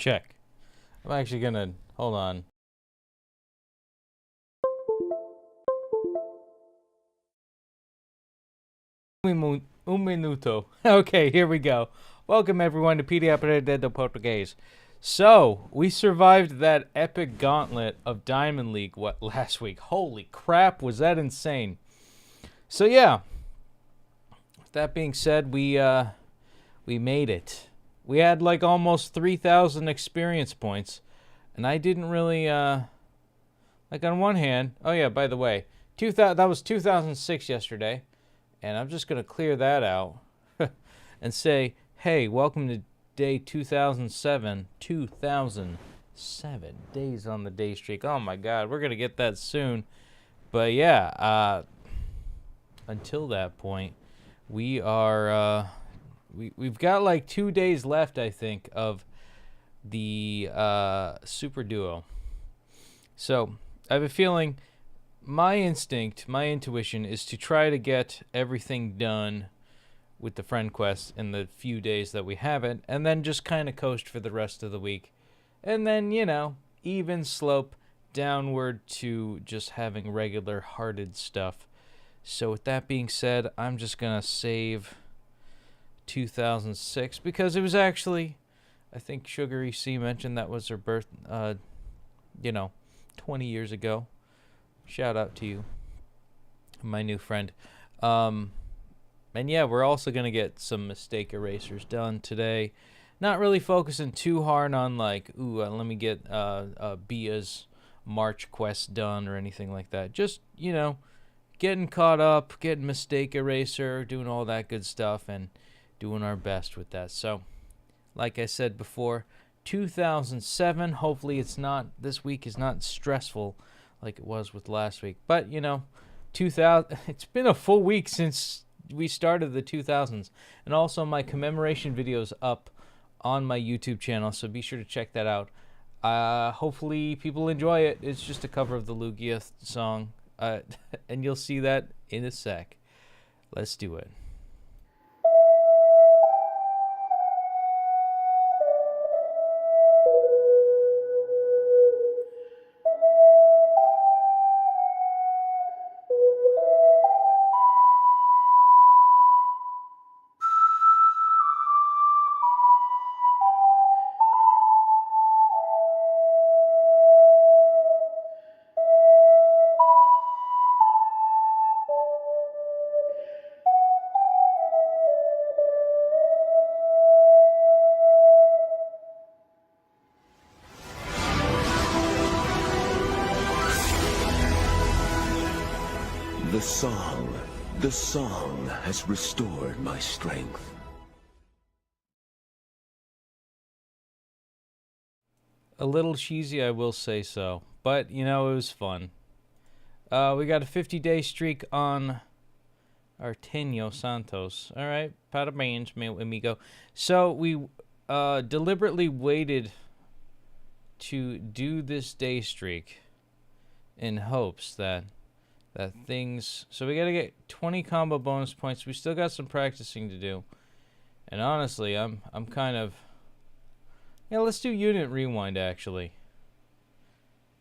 Check. I'm actually gonna hold on. Un minuto. Okay, here we go. Welcome everyone to Petey Aprendendo Português. So, we survived that epic gauntlet of Diamond League last week. Holy crap, was that insane. So yeah, with that being said, we made it. We had like almost 3,000 experience points, and I didn't really like on one hand, oh yeah, by the way, that was 2006 yesterday, and I'm just going to clear that out and say, hey, welcome to day 2007. 2007 days on the day streak. Oh my god, we're going to get that soon. But yeah, until that point, we are we've got like 2 days left, I think, of the super duo. So I have a feeling my intuition is to try to get everything done with the friend quest in the few days that we have it, and then just kind of coast for the rest of the week. And then, you know, even slope downward to just having regular hearted stuff. So with that being said, I'm just going to save 2006 because it was actually, I think Sugary C mentioned that was her birth, 20 years ago. Shout out to you, my new friend. And yeah, we're also going to get some mistake erasers done today. Not really focusing too hard on like, let me get Bia's March quest done or anything like that. Just, getting caught up, getting mistake eraser, doing all that good stuff, and doing our best with that. So, like I said before, 2007, hopefully this week is not stressful like it was with last week. But, 2000, it's been a full week since we started the 2000s. And also my commemoration video's up on my YouTube channel, so be sure to check that out. Hopefully people enjoy it. It's just a cover of the Lugia song. And you'll see that in a sec. Let's do it. The song has restored my strength. A little cheesy, I will say so. But, it was fun. We got a 50-day streak on Artenio Santos. All right, parabéns, meu amigo. So we deliberately waited to do this day streak in hopes that things... So we got to get 20 combo bonus points. We still got some practicing to do. And honestly, I'm kind of... Yeah, let's do unit rewind, actually.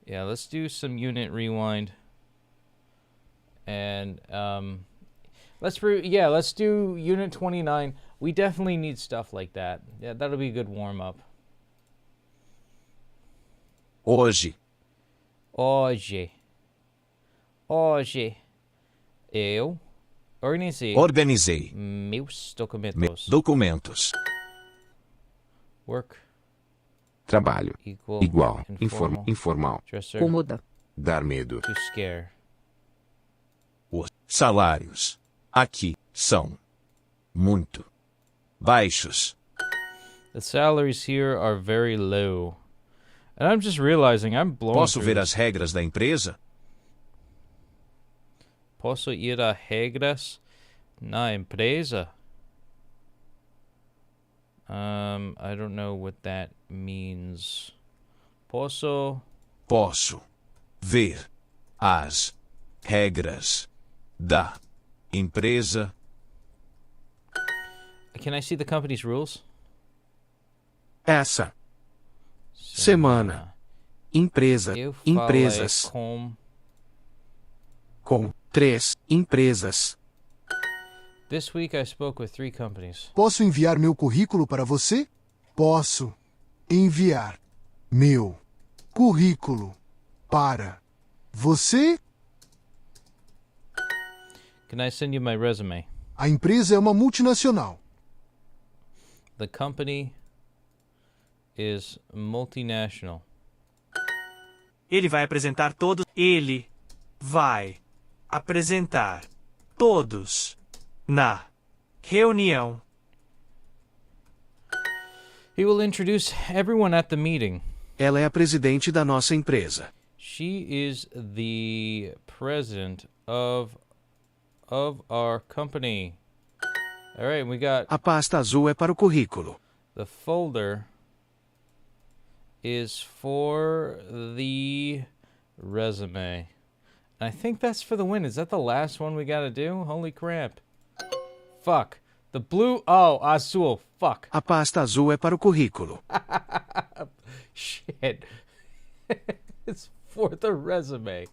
Yeah, let's do some unit rewind. And, let's do unit 29. We definitely need stuff like that. Yeah, that'll be a good warm-up. Hoje eu organizei meus documentos. Work Trabalho igual informal. Cômoda. Dar medo. To scare. Os salários aqui são muito baixos. The salaries here are very low. And I'm just realizing I'm blowing Posso through ver this. as regras da empresa? Posso ir a regras na empresa? I don't know what that means. Posso ver as regras da empresa. Can I see the company's rules? Essa semana, empresa, Eu falei empresas, com 3 empresas. This week I spoke with 3 companies. Posso enviar meu currículo para você? Posso enviar meu currículo para você? Can I send you my resume? A empresa é uma multinacional. The company is multinational. Ele vai apresentar todos. Ele vai apresentar todos na reunião. He will introduce everyone at the meeting. Ela é a presidente da nossa empresa. She is the president of our company. All right, we got A pasta azul é para o currículo. the folder is for the resume. And I think that's for the win. Is that the last one we gotta do? Holy crap. Fuck. The blue... Oh, azul. Fuck. A pasta azul é para o currículo. Shit. It's for the resume.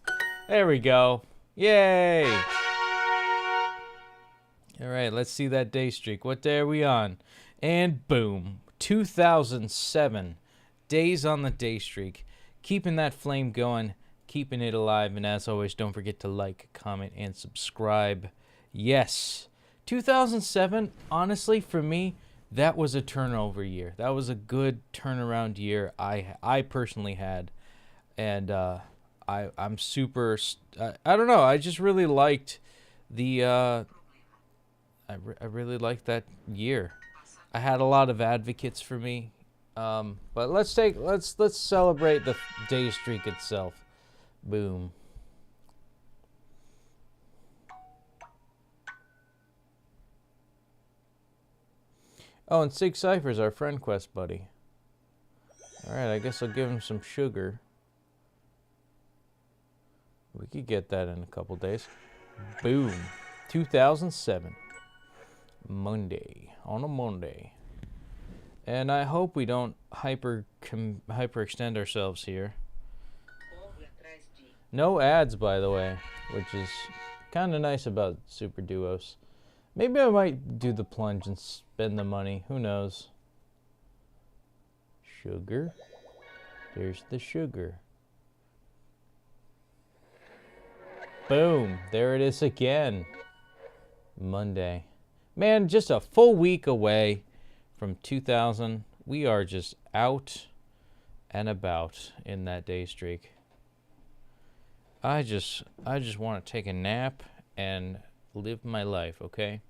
There we go. Yay. All right, let's see that day streak. What day are we on? And boom. 2007. Days on the day streak. Keeping that flame going. Keeping it alive. And as always, don't forget to like, comment, and subscribe. Yes. 2007, honestly, for me, that was a turnover year. That was a good turnaround year I personally had. And I'm super... I don't know. I just really liked the... I really liked that year. I had a lot of advocates for me. But let's celebrate the day streak itself. Boom. Oh, and Sig Cypher's our friend quest buddy. Alright, I guess I'll give him some sugar. We could get that in a couple days. Boom. 2007. Monday. On a Monday. And I hope we don't hyperextend ourselves here. No ads, by the way, which is kind of nice about Super Duos. Maybe I might do the plunge and spend the money. Who knows? Sugar. There's the sugar. Boom. There it is again. Monday. Man, just a full week away from 2000. We are just out and about in that day streak. I just want to take a nap and live my life, okay?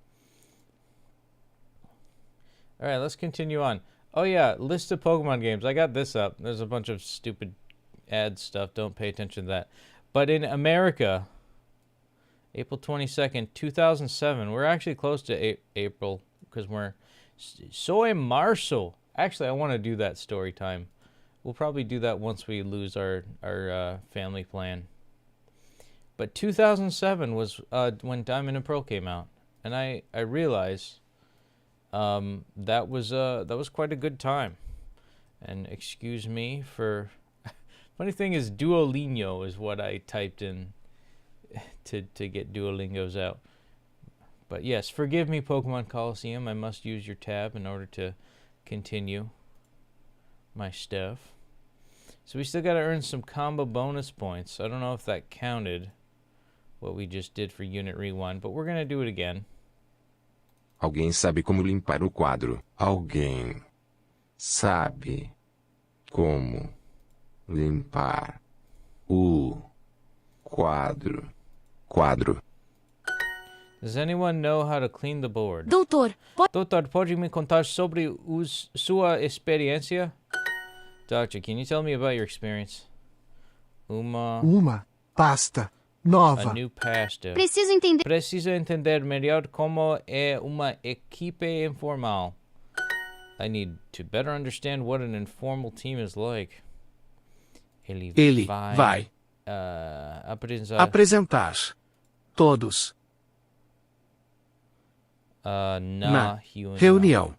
Alright, let's continue on. Oh yeah, list of Pokemon games. I got this up. There's a bunch of stupid ad stuff. Don't pay attention to that. But in America, April 22nd, 2007. We're actually close to April because we're so in marzo. Actually, I want to do that story time. We'll probably do that once we lose our family plan. But 2007 was when Diamond and Pearl came out, and I realized that was quite a good time. And excuse me for funny thing is Duolingo is what I typed in to get Duolingos out. But yes, forgive me, Pokemon Coliseum. I must use your tab in order to continue my stuff. So we still got to earn some combo bonus points. I don't know if that counted what we just did for Unit Rewind, but we're going to do it again. Alguém sabe como limpar o quadro? Alguém sabe como limpar o quadro? Quadro. Does anyone know how to clean the board? Doutor, Doutor, pode me contar sobre sua experiência? Doctor, can you tell me about your experience? Uma pasta nova. A new pasta. preciso entender. Preciso entender melhor como é uma equipe informal. I need to better understand what an informal team is like. Ele vai apresentar todos na reunião.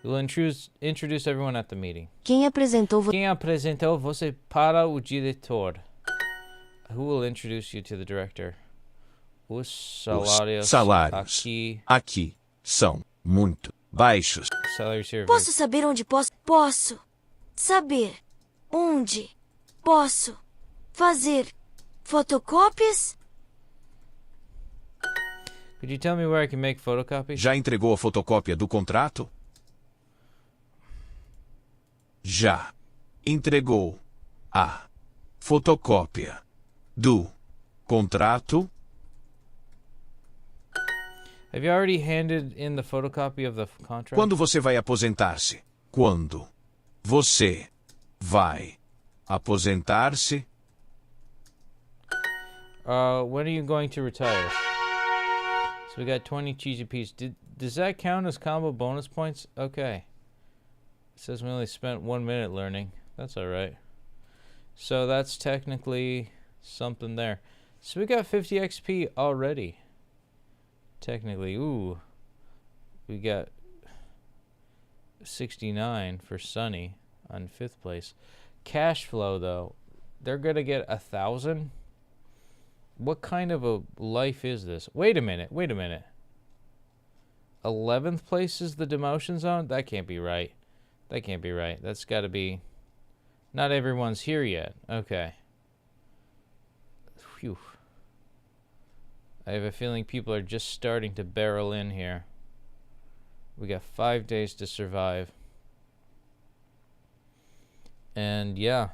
We'll introduce everyone at the meeting. Quem apresentou Quem apresentou você para o diretor? Who will introduce you to the director? Os salários, aqui são muito baixos. Salários here. Posso saber onde posso saber onde posso fazer fotocópias? Could you tell me where I can make photocopies? Já entregou a fotocópia do contrato? Já entregou a fotocópia do contrato? Have you already handed in the photocopy of the contract? Quando você vai aposentar-se? Quando você vai aposentar-se? When are you going to retire? So we got 20 cheesy peas. Does that count as combo bonus points? Okay. It says we only spent 1 minute learning. That's alright. So that's technically something there. So we got 50 XP already. Technically. Ooh. We got 69 for Sunny on 5th place. Cash flow, though. They're going to get 1,000? What kind of a life is this? Wait a minute. 11th place is the demotion zone? That can't be right. That's got to be... Not everyone's here yet. Okay. Phew. I have a feeling people are just starting to barrel in here. We got 5 days to survive. And yeah.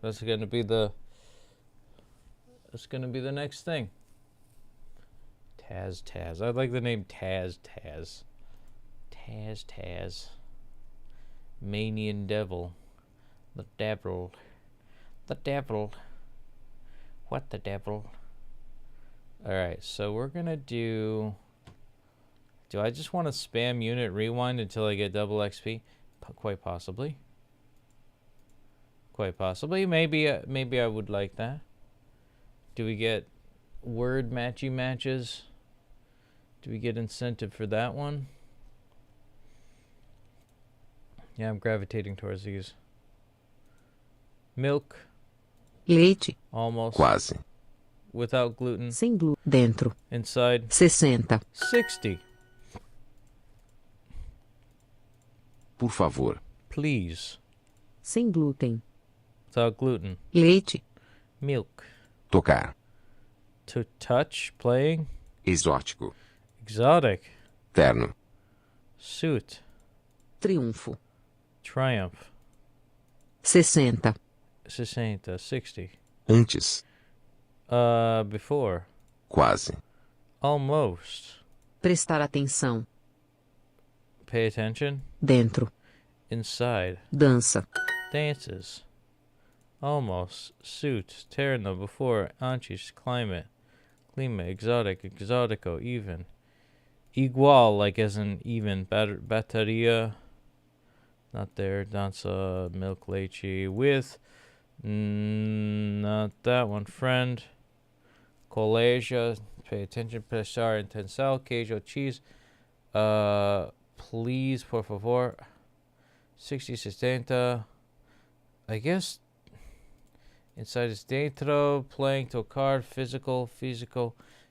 That's going to be the next thing. Taz. I like the name Taz. Taz. Manian devil. The devil. What the devil? Alright, so we're gonna do I just want to spam unit rewind until I get double XP? Quite possibly. Maybe I would like that. Do we get word matchy matches? Do we get incentive for that one? Yeah, I'm gravitating towards these. Milk. Leite. Almost. Quase. Without gluten. Sem glúten. Dentro. Inside. 60. 60. Por favor. Please. Sem glúten. Without gluten. Leite. Milk. Tocar. To touch. Playing. Exótico. Exotic. Terno. Suit. Triunfo. Triumph. 60. 60. Antes. Before. Quase. Almost. Prestar atenção. Pay attention. Dentro. Inside. Dança. Dances. Almost. Suit. Terno. Before. Antes. Climate. Clima. Exotic. Exotico. Even. Igual, like as in even. Bateria. Not there. Danza. Milk. Leche. With. Not that one. Friend. Colegia. Pay attention. Prestar. Intensal. Queijo. Cheese. Please. Por favor. 60, 70. I guess. Inside is dentro. Playing tocar. Physical.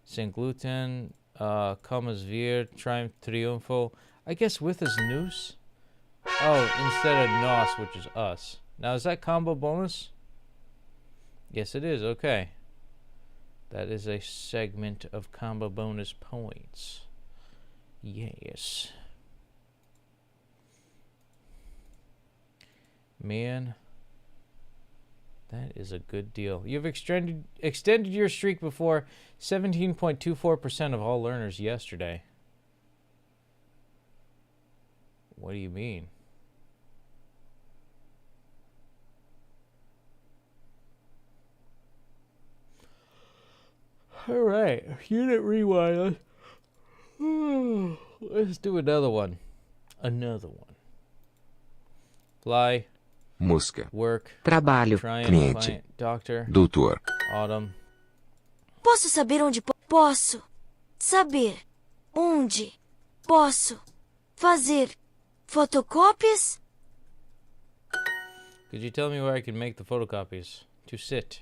Sem gluten. Comes vir. Triunfo. I guess with is nous. Oh, instead of nos, which is us. Now, is that combo bonus? Yes, it is. Okay. That is a segment of combo bonus points. Yes. Man, that is a good deal. You've extended your streak before 17.24% of all learners yesterday. What do you mean? All right, unit rewind. Let's do another one. Fly. Mosca. Work. Trabalho. Cliente. Cliente. Doctor. Doutor. Autumn. Posso saber onde posso saber onde posso fazer Photocópias? Could you tell me where I can make the photocopies? To sit.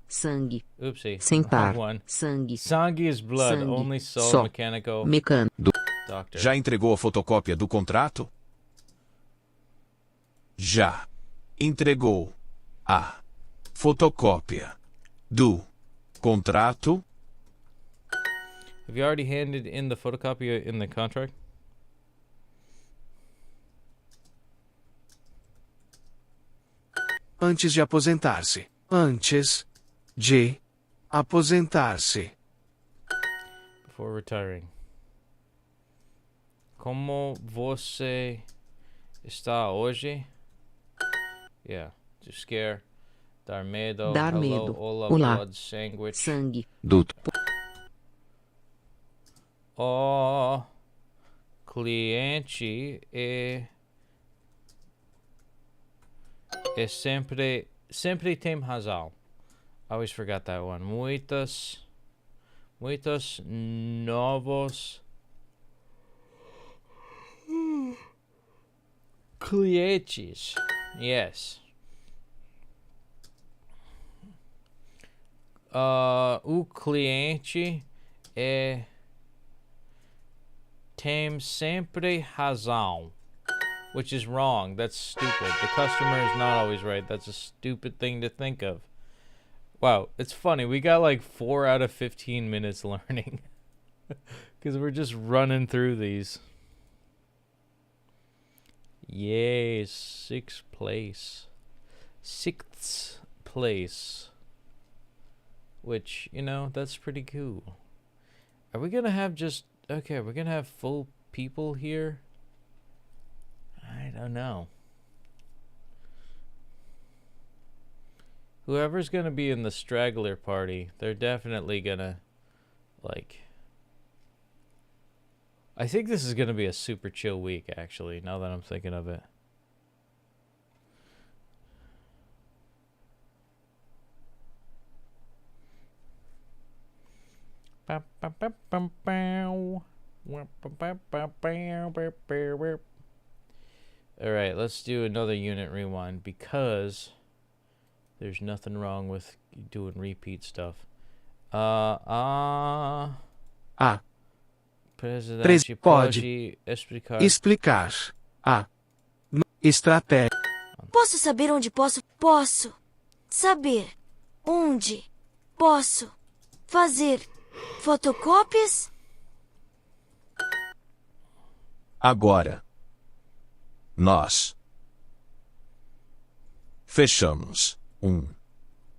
Sangue. Oopsie. Sentar. Wrong one. Sangue. Sangue is blood. Sangue. Only soul, Só. mechanical, Mecânico. doctor. Já entregou a fotocópia do contrato? Já entregou a fotocópia do contrato? Have you already handed in the photocopy in the contract? Antes de aposentar-se. Antes de aposentar-se. Before retiring. Como você está hoje? Yeah. To scare. Dar medo. Dar Hello, medo. Hola. Olá. Blood. Sandwich. Sangue. Duto. O cliente é sempre tem razão. I always forgot that one. Muitos novos clientes. Yes. O cliente tem sempre razão. Which is wrong. That's stupid. The customer is not always right. That's a stupid thing to think of. Wow, it's funny. We got like 4 out of 15 minutes learning. Because we're just running through these. Yay, 6th place. 6th place. Which, you know, that's pretty cool. Are we gonna have just... Okay, we're gonna have full people here? I don't know. Whoever's gonna be in the straggler party, they're definitely gonna, like... I think this is gonna be a super chill week, actually, now that I'm thinking of it. Alright, let's do another unit rewind because there's nothing wrong with doing repeat stuff. Presidente pode explicar a estratégia. Posso saber onde posso? Posso saber onde posso fazer fotocópias? Agora, nós fechamos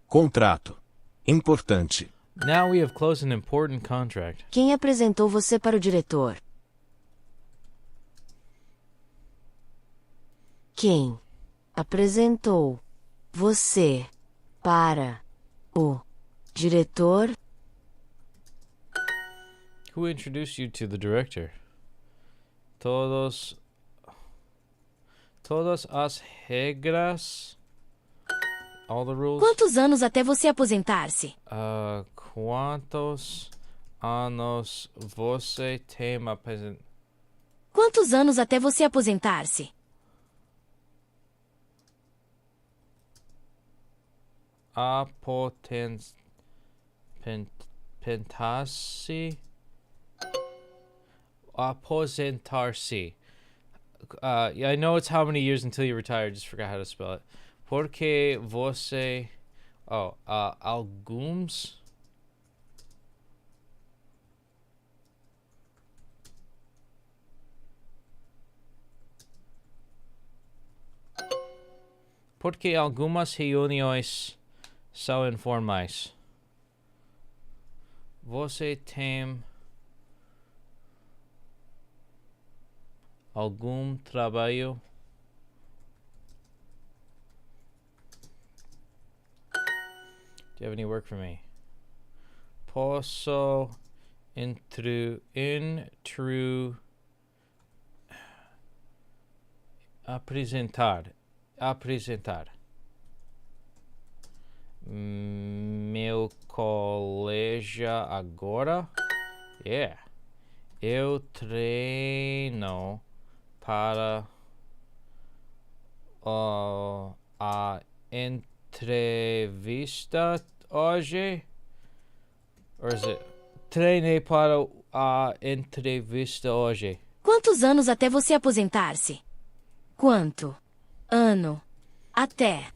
contrato importante. Now we have closed an important contract. Quem apresentou você para o diretor? Quem apresentou você para o diretor? Who introduced you to the director? Todas as regras. All the rules. Quantos anos até você aposentar-se? Quantos anos você tem Quantos anos até você aposentar-se? Aposentar-se. Aposentar-se. Yeah, I know it's how many years until you retire. I just forgot how to spell it. Porque você... Oh, alguns... Porque algumas reuniões são informais. Você tem algum trabalho? Do you have any work for me? Posso apresentar meu colégio agora? Yeah. Eu treino para a entrevista hoje? Or is it treine para a entrevista hoje? Quantos anos até você aposentar-se? Quanto? Ano. Até.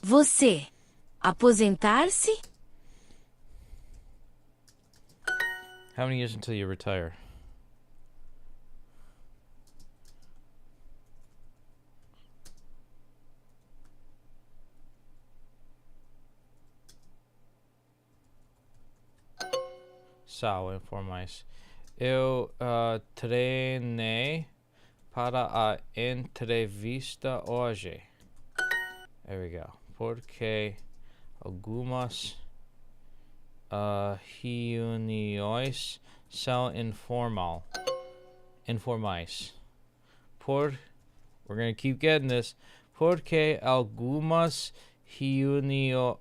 Você. Aposentar-se? How many years until you retire? Sal, informais. Eu treinei para a entrevista hoje. There we go. Porque algumas reuniões são informais. We're gonna keep getting this. Porque algumas reuniões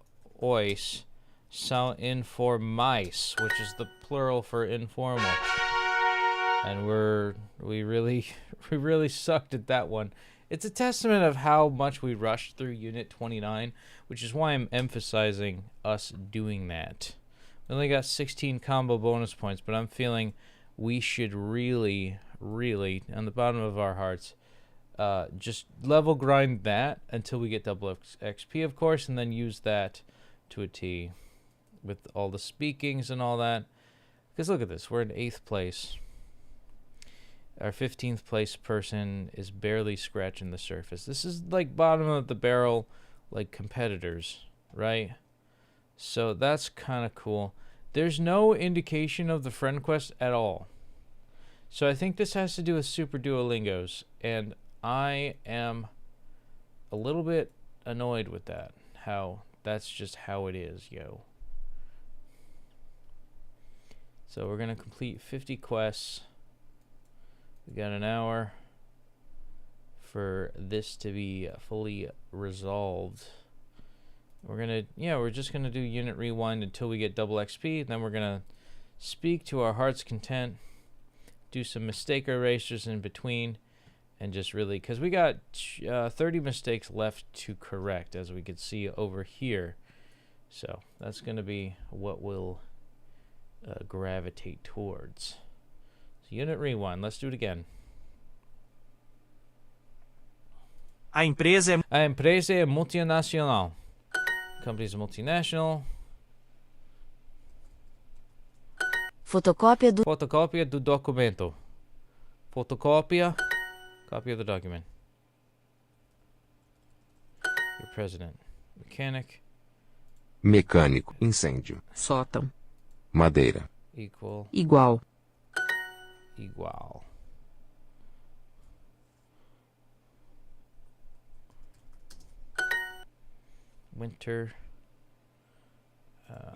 são informais, which is the plural for informal. And we really sucked at that one. It's a testament of how much we rushed through Unit 29, which is why I'm emphasizing us doing that. We only got 16 combo bonus points, but I'm feeling we should really, on the bottom of our hearts, just level grind that until we get double XP, of course, and then use that to a T with all the speakings and all that. Because look at this, we're in 8th place. Our 15th place person is barely scratching the surface. This is like bottom of the barrel, like competitors, right? So that's kind of cool. There's no indication of the friend quest at all. So I think this has to do with Super Duolingos, and I am a little bit annoyed with that. How that's just how it is, yo. So we're gonna complete 50 quests. We got an hour for this to be fully resolved. We're just gonna do unit rewind until we get double XP. Then we're gonna speak to our heart's content, do some mistake erasers in between, and just really, because we got 30 mistakes left to correct, as we can see over here. So that's gonna be what we'll gravitate towards. So unit rewind. Let's do it again. A empresa é multinacional. Company is multinational. Fotocópia do... Fotocópia do documento. Fotocópia. Copy of the document. Your president. Mechanic. Mecânico. Incêndio. Sótão. Madeira. Equal. Igual. Igual. Winter.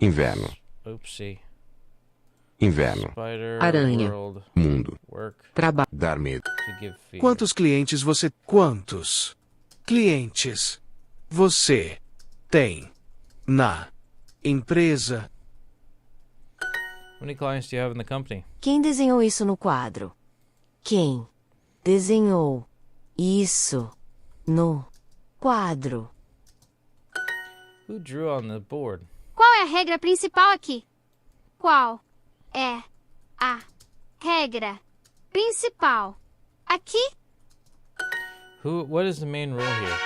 Inverno. Oopsie. Inverno. Spider. Aranha. World. Mundo. Work. Trabalho. Dar medo. To give fear. Quantos clientes você tem na empresa? How many clients do you have in the company? Quem desenhou isso no quadro? Quem desenhou isso no quadro? Who drew on the board? Qual é a regra principal aqui? Qual é a regra principal aqui? What is the main rule here?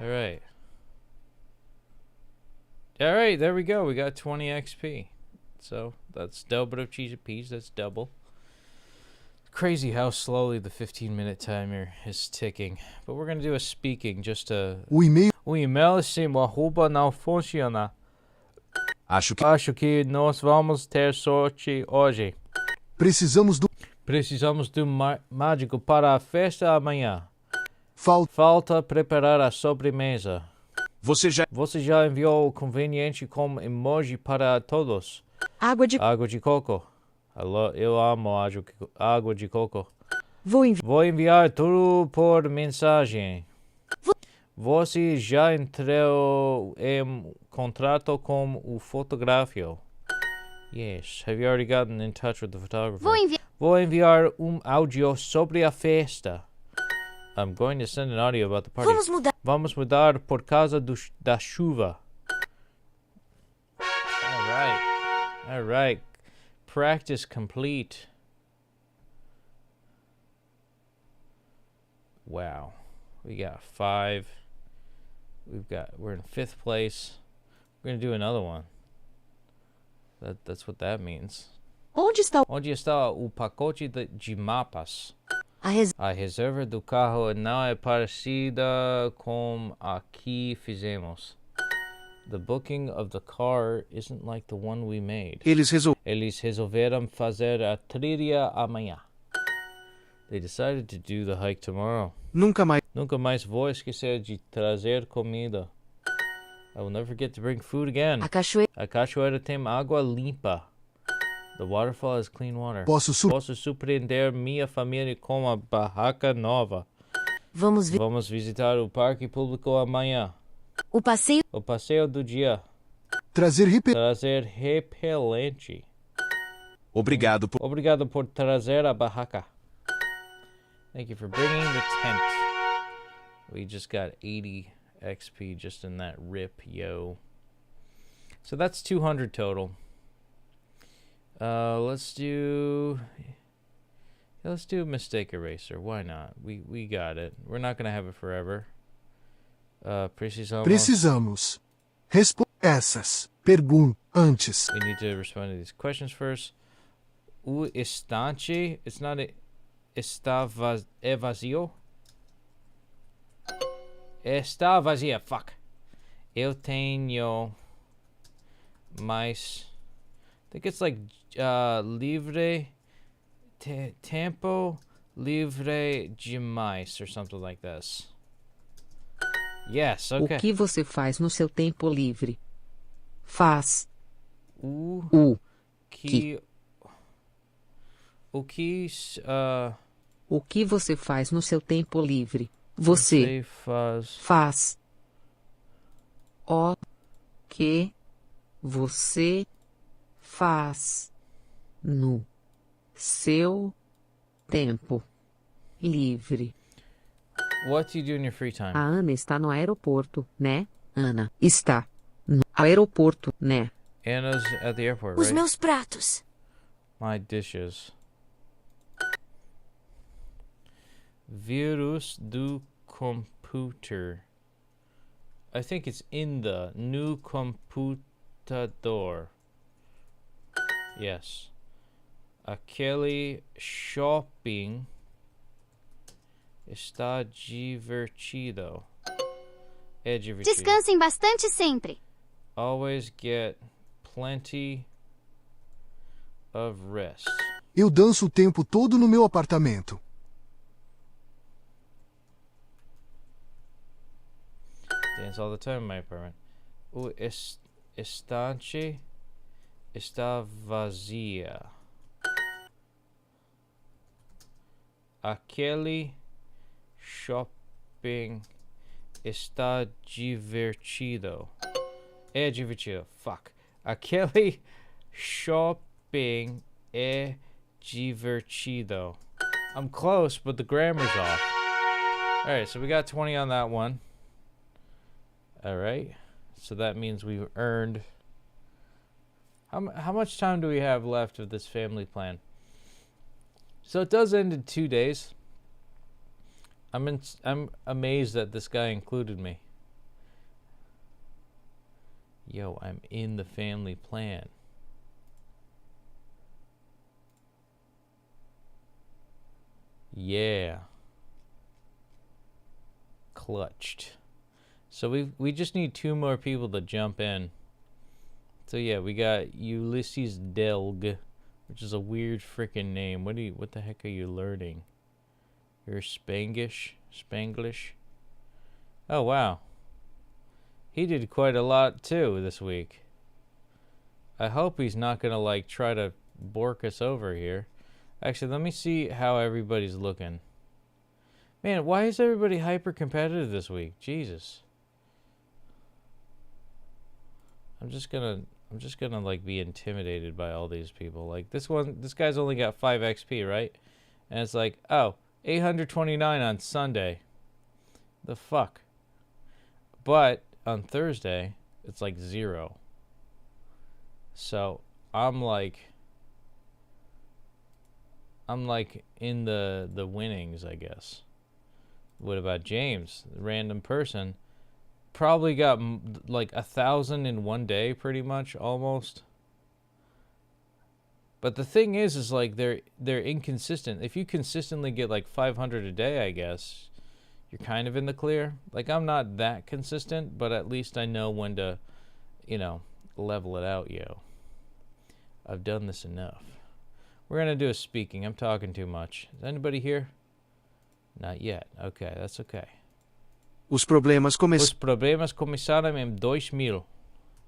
Alright. Alright, there we go. We got 20 XP. So that's double of cheese apiece. That's double. Crazy how slowly the 15-minute timer is ticking. But we're going to do a speaking just to... O e-mail sim, o arroba não funciona. Acho que nós vamos ter sorte hoje. precisamos do mágico para a festa amanhã. falta Falta preparar a sobremesa. Você já enviou o conveniente com emoji para todos? Água de coco. Eu amo água de coco. Vou enviar tudo por mensagem. Você já entrou em contrato com o fotógrafo? Yes. Have you already gotten in touch with the photographer? Vou enviar áudio sobre a festa. I'm going to send an audio about the party. Vamos mudar por causa da chuva. All right. Practice complete. Wow. We got 5. We're in 5th place. We're going to do another one. That's what that means. Onde está Onde está o pacote de mapas? a A reserva do carro não é parecida com a que fizemos. The booking of the car isn't like the one we made. Eles resolveram fazer a trilha amanhã. They decided to do the hike tomorrow. Nunca mais vou esquecer de trazer comida. I will never forget to bring food again. a cachoeira tem água limpa. The waterfall has clean water. Posso surpreender minha família com a barraca nova. Vamos visitar o parque público amanhã. O passeio do dia. trazer repelente. Obrigado por trazer a barraca. Thank you for bringing the tent. We just got 80 XP just in that rip, yo. So that's 200 total. Let's do mistake eraser. Why not? We got it. We're not gonna have it forever. Precisamos essas perguntas antes. We need to respond to these questions first. O estante, it's not está vazio. Está vazia, fuck. Eu tenho mais. I think it's like livre tempo livre demais or something like this. Yes, okay. O que você faz no seu tempo livre? Faz. O que você faz no seu tempo livre? Você faz. O que você faz no seu tempo livre? What do you do in your free time? A Ana está no aeroporto, né? Ana está no aeroporto, né? Anna's at the airport, Os right? meus pratos. My dishes. Vírus do computer. I think it's in the new computador. Yes. Aquele shopping está divertido. É divertido. Descansem bastante sempre. Always get plenty of rest. Eu danço o tempo todo no meu apartamento. Dance all the time in my apartment. O estante está vazia. Aquele shopping está divertido. É divertido. Fuck. Aquele shopping é divertido. I'm close, but the grammar's off. Alright, so we got 20 on that one. Alright. So that means we've earned... How much time do we have left of this family plan? So it does end in 2 days. I'm amazed that this guy included me. Yo, I'm in the family plan. Yeah. Clutched. So we just need 2 more people to jump in. So yeah, we got Ulysses Delg, which is a weird freaking name. What the heck are you learning? You're Spanglish? Oh wow. He did quite a lot too this week. I hope he's not gonna like try to bork us over here. Actually, let me see how everybody's looking. Man, why is everybody hyper competitive this week? Jesus. I'm I'm just gonna like be intimidated by all these people. Like this guy's only got 5 XP, right? And it's like, oh, 829 on Sunday. The fuck? But on Thursday, it's like 0. So I'm like in the winnings, I guess. What about James, the random person? Probably got like 1,000 in one day, pretty much, almost. But the thing is like they're inconsistent. If you consistently get like 500 a day, I guess you're kind of in the clear. Like I'm not that consistent, but at least I know when to, level it out, yo. I've done this enough. We're gonna do a speaking. I'm talking too much. Is anybody here? Not yet. Okay, that's okay. Os problemas Os problemas começaram em 2000.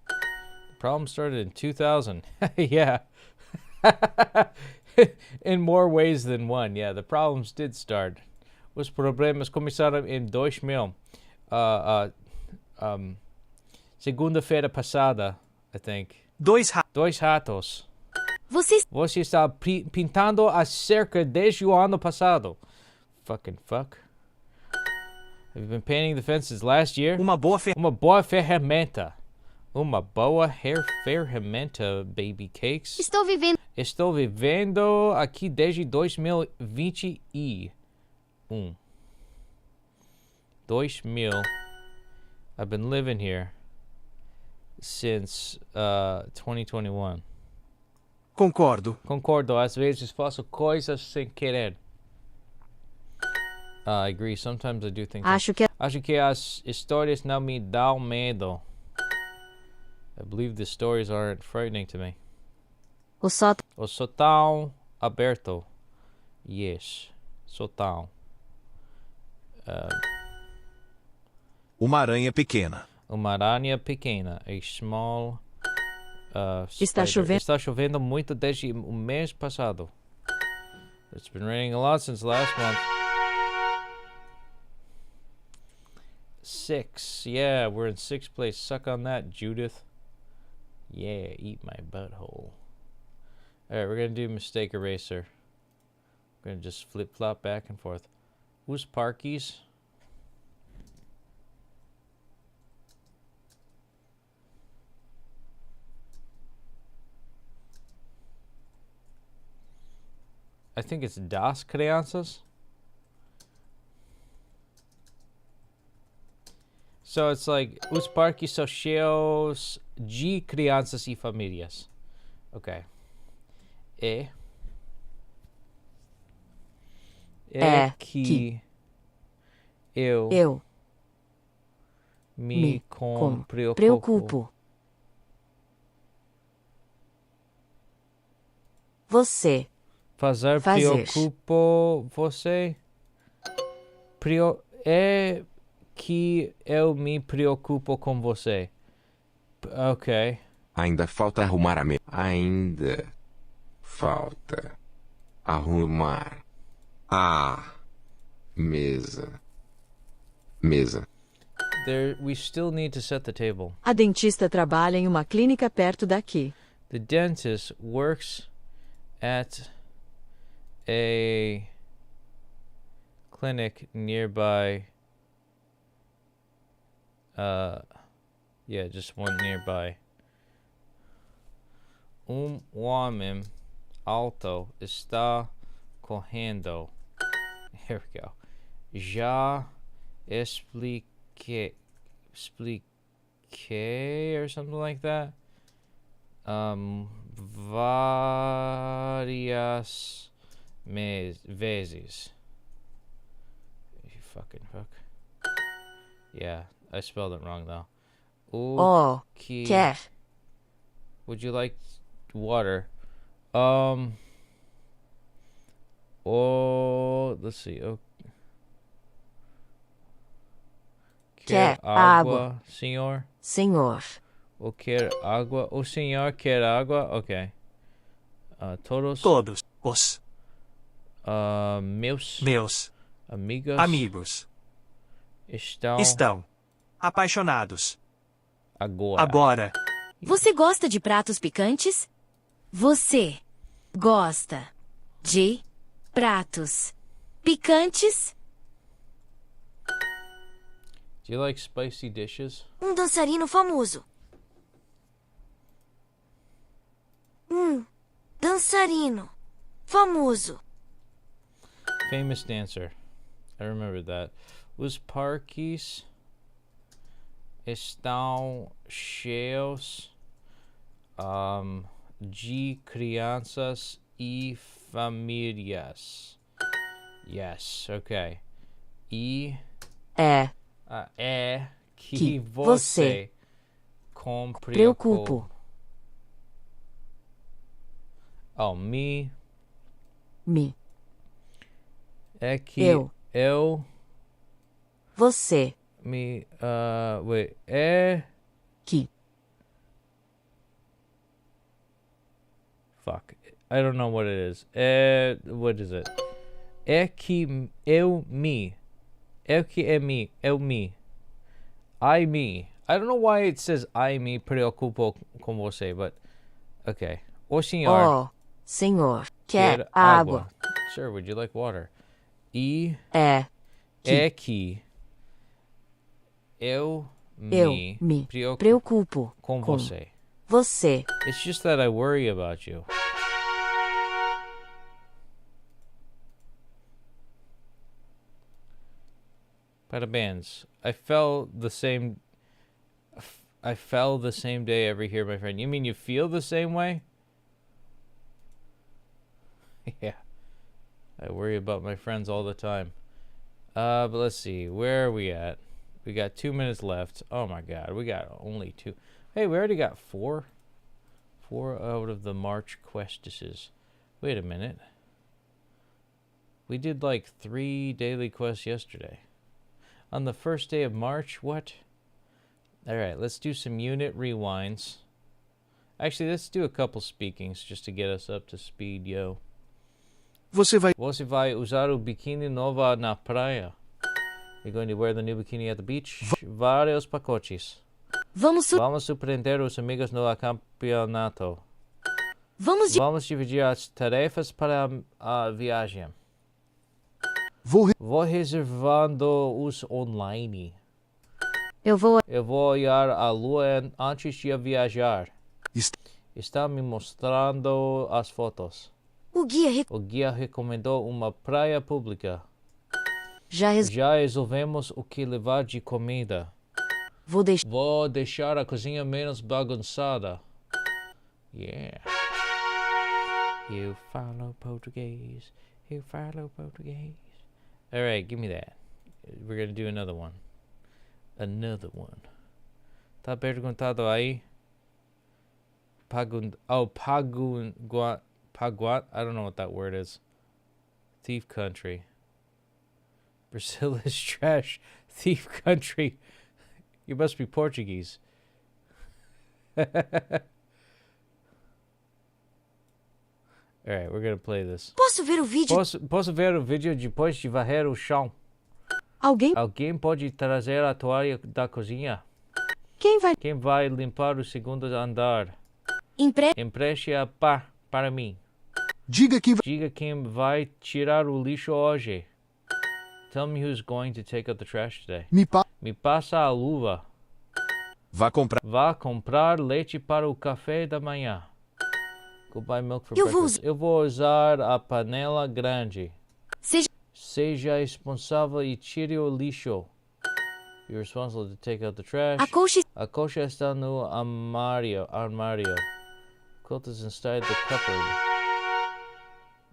The problem started in 2000. Yeah. In more ways than one. Yeah, the problems did start. Os problemas começaram em 2000. Segunda-feira passada, I think. Dois ratos. Você está pintando a cerca desde o ano passado. Fucking fuck. Have you been painting the fences last year? Uma boa ferramenta. Uma boa ferramenta, baby cakes. Estou vivendo aqui desde 2021. 2000. I've been living here since 2021. Concordo. Concordo. Às vezes faço coisas sem querer. I agree. Sometimes I do things. Acho que as histórias não me dão medo. I believe the stories aren't frightening to me. O sotão aberto. Yes. Sotão. Uma aranha pequena. Uma aranha pequena. A small Está chovendo. Está chovendo muito desde o mês passado. It's been raining a lot since last month. 6. Yeah, we're in 6th place. Suck on that, Judith. Yeah, eat my butthole. Alright, we're going to do Mistake Eraser. We're going to just flip-flop back and forth. Who's Parkies? I think it's das crianças. So it's like os parques são cheios de crianças e famílias. Okay. Que eu me preocupo. Você. Fazer. Preocupo você. É que eu me preocupo com você. Ok. Ainda falta arrumar a mesa. Ainda falta arrumar a mesa. There, we still need to set the table. A dentista trabalha em uma clínica perto daqui. The dentist works at a clinic nearby. Yeah, just one nearby. Homem alto está correndo. Here we go. Já expliquei or something like that. Várias vezes. You fucking fuck. Yeah, I spelled it wrong though. Quer. Would you like water? Let's see. Quer água, senhor? Senhor. O quer água? O senhor quer água? Okay. Todos. Os. Meus amigos estão apaixonados. Agora. Você gosta de pratos picantes? Você gosta de pratos picantes? Do you like spicy dishes? Dançarino famoso. Dançarino famoso. Famous dancer. I remember that. Os parques estão cheios de crianças e famílias. Yes, okay. E é que você Preocupo. Oh, me. É que eu Você. me wait, é Que. fuck. I don't know what it is. What is it? É que eu me. É que é me. Eu me. I me. I don't know why it says I me preocupo com você, but okay. O senhor Senhor, quer água. Sure, would you like water? E É que eu me preocupo preocupo com você. Você. It's just that I worry about you. Parabéns. I fell the same day every year, my friend. You mean you feel the same way? Yeah. I worry about my friends all the time. But let's see. Where are we at? We got 2 minutes left. Oh my god. We got only 2. Hey, we already got 4. 4 out of the March quests. Wait a minute. We did like 3 daily quests yesterday. On the first day of March? What? Alright, let's do some unit rewinds. Actually, let's do a couple speakings just to get us up to speed, yo. Você vai usar o biquíni nova na praia? You're going to wear the new bikini at the beach? Vários pacotes. Vamos surpreender os amigos no campeonato. Vamos dividir as tarefas para a viagem. Vou reservando os online. Eu vou olhar a lua antes de viajar. Está me mostrando as fotos. O guia recomendou uma praia pública. Já resolvemos o que levar de comida. Vou deixar a cozinha menos bagunçada. Yeah. You follow Português. You follow Português. Alright, give me that. We're gonna do another one. Tá perguntado aí? Paguat. I don't know what that word is. Thief country. Brazil is trash. Thief country. You must be Portuguese. Alright, we're gonna play this. Posso ver o vídeo? Posso ver o vídeo depois de varrer o chão? Alguém pode trazer a toalha da cozinha? Quem vai limpar o segundo andar? Empreste-a para mim. Diga quem vai tirar o lixo hoje. Tell me who's going to take out the trash today. Me passa a luva. Vá comprar leite para o café da manhã. Go buy milk for breakfast. Eu vou usar a panela grande. Seja responsável e tire o lixo. You're responsible to take out the trash. A coxa está no armário. Quilt is inside the cupboard.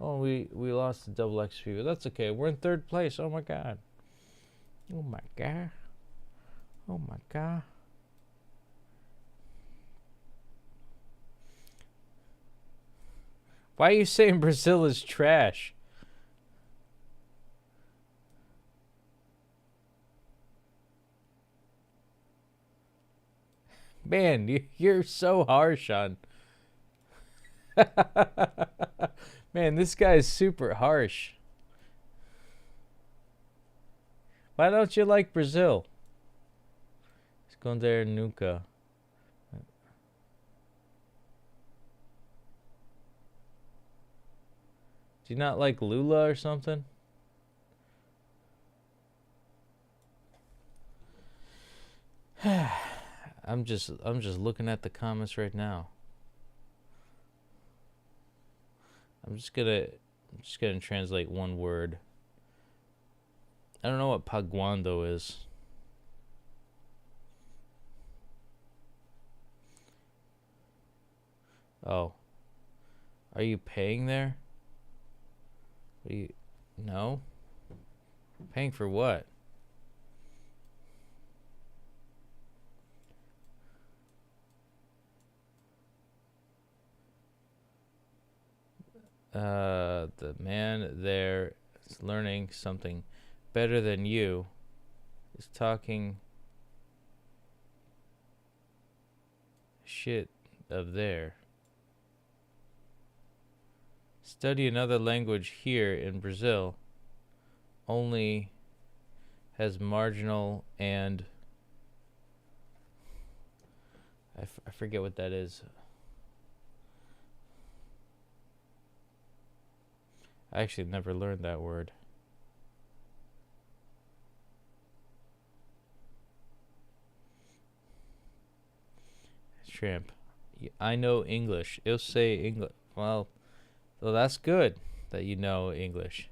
Oh, we lost the double XP, but that's okay. We're in 3rd place. Oh my god. Oh my god. Oh my god. Why are you saying Brazil is trash? Man, you're so harsh on. Man, this guy's super harsh. Why don't you like Brazil? Esconder nunca. Do you not like Lula or something? I'm just looking at the comments right now. I'm just gonna translate one word. I don't know what paguando is. Oh. Are you paying there? No? Paying for what? The man there is learning something better than you is talking shit of there. Study another language here in Brazil only has marginal and I forget what that is. I actually never learned that word. Tramp. I know English. Eu sei English. Well, that's good that you know English.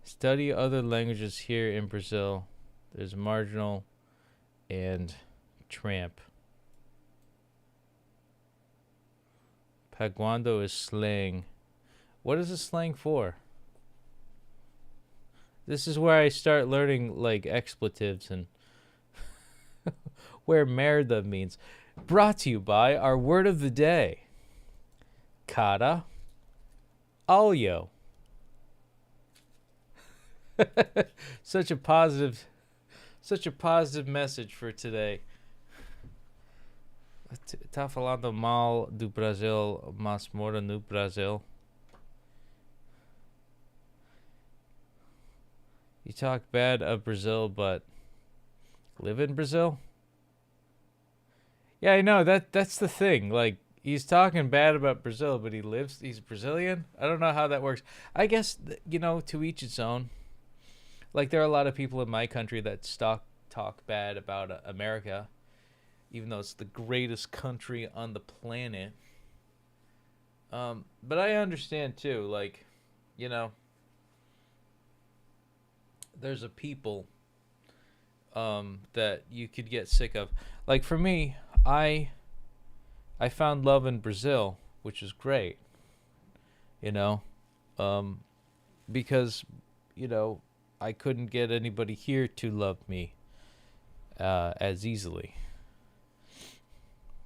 Study other languages here in Brazil. There's marginal and tramp. Paguando is slang. What is a slang for? This is where I start learning like expletives and where merda means. Brought to you by our word of the day. Cara. Olho. Such a positive message for today. Tá falando mal do Brasil, mas mora no Brasil. You talk bad of Brazil, but live in Brazil? Yeah, I know. That's the thing. Like, he's talking bad about Brazil, but he's Brazilian? I don't know how that works. I guess, to each its own. Like, there are a lot of people in my country that talk bad about America, even though it's the greatest country on the planet. But I understand, too, like, there's a people that you could get sick of. Like, for me, I found love in Brazil, which is great, because, I couldn't get anybody here to love me as easily.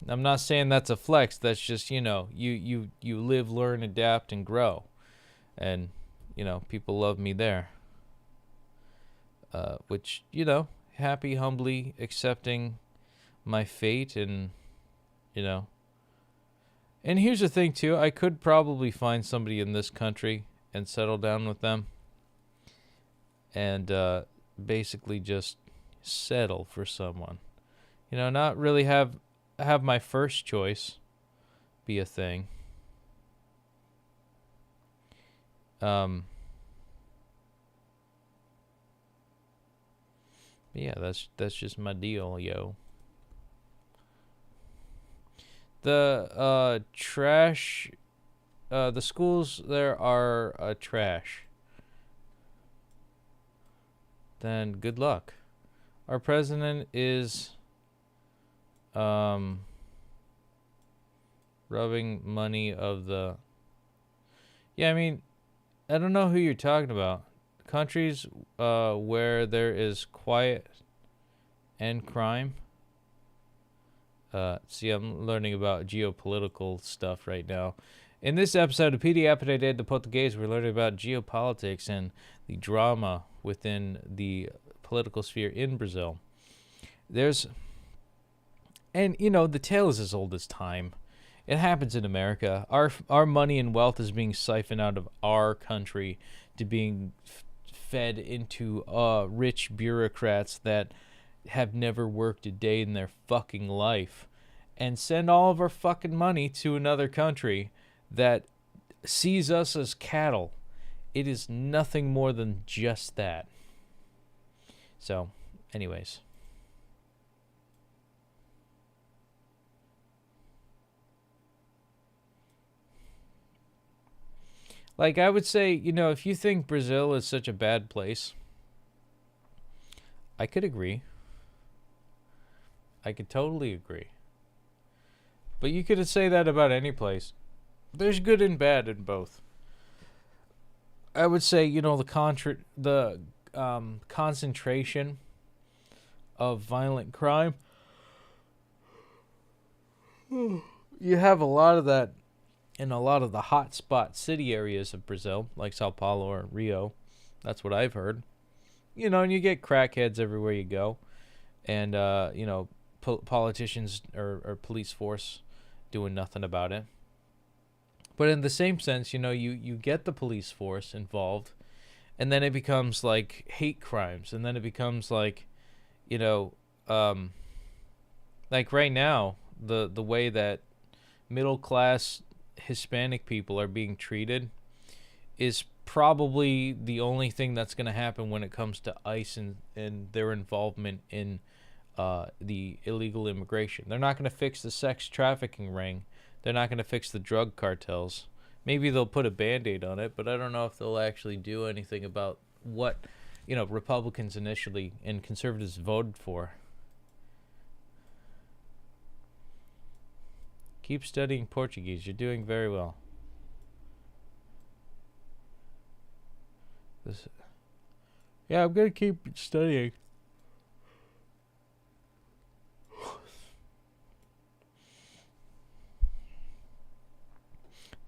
I'm not saying that's a flex. That's just, you live, learn, adapt, and grow. And, people love me there. Which, happy, humbly accepting my fate and, And here's the thing, too. I could probably find somebody in this country and settle down with them. And basically just settle for someone. Not really have my first choice be a thing. Yeah, that's just my deal, yo. The trash, the schools there are trash. Then good luck. Our president is rubbing money of the. Yeah, I mean, I don't know who you're talking about. Countries where there is quiet and crime. See, I'm learning about geopolitical stuff right now. In this episode of Petey, Aprendendo Português, we're learning about geopolitics and the drama within the political sphere in Brazil. The tale is as old as time. It happens in America. Our money and wealth is being siphoned out of our country to being fed into rich bureaucrats that have never worked a day in their fucking life, and send all of our fucking money to another country that sees us as cattle. It is nothing more than just that. So, anyways. Like, I would say, you know, if you think Brazil is such a bad place, I could agree. I could totally agree. But you could say that about any place. There's good and bad in both. I would say, you know, the concentration of violent crime. You have a lot of that in a lot of the hotspot city areas of Brazil, like Sao Paulo or Rio. That's what I've heard. You know, and you get crackheads everywhere you go. And, you know, politicians or police force doing nothing about it. But in the same sense, you know, you get the police force involved, and then it becomes like hate crimes, and then it becomes like, you know, like right now, the way that middle class Hispanic people are being treated is probably the only thing that's going to happen when it comes to ICE and their involvement in the illegal immigration. They're not going to fix the sex trafficking ring. They're not going to fix the drug cartels. Maybe they'll put a Band-Aid on it, but I don't know if they'll actually do anything about what, you know, Republicans initially and conservatives voted for. Keep studying Portuguese. You're doing very well. Yeah, I'm going to keep studying.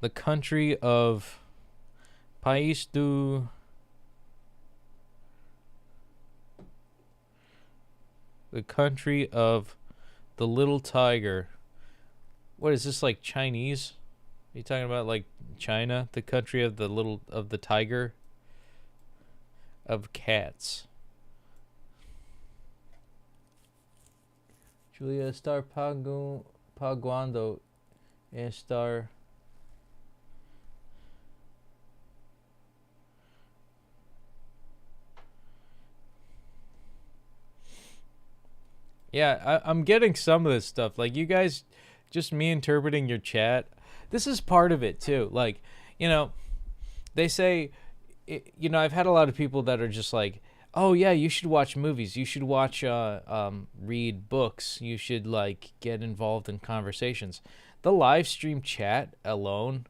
The country of País do the country of the little tiger. What is this, like Chinese? Are you talking about like China, the country of the tiger of cats? Giulia estar paguando estar. Yeah, I'm getting some of this stuff. Like, you guys, just me interpreting your chat. This is part of it, too. Like, you know, they say, you know, I've had a lot of people that are just like, oh, yeah, you should watch movies. You should watch, read books. You should, like, get involved in conversations. The live stream chat alone,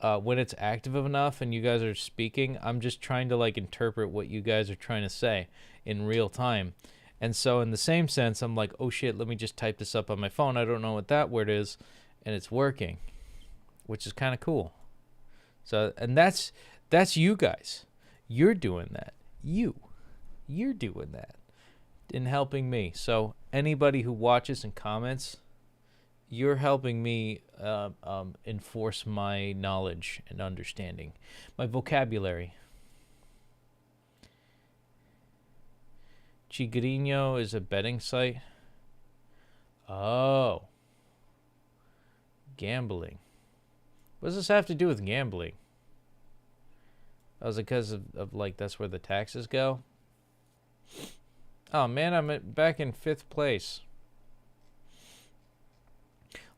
when it's active enough and you guys are speaking, I'm just trying to, like, interpret what you guys are trying to say in real time. And so in the same sense, I'm like, oh shit, let me just type this up on my phone. I don't know what that word is, and it's working, which is kind of cool. So, and that's you guys. You're doing that. You're doing that in helping me. So anybody who watches and comments, you're helping me enforce my knowledge and understanding, my vocabulary. Tigrinho is a betting site. Oh. Gambling. What does this have to do with gambling? Oh, is it because of like, that's where the taxes go? Oh, man, I'm back in 5th place.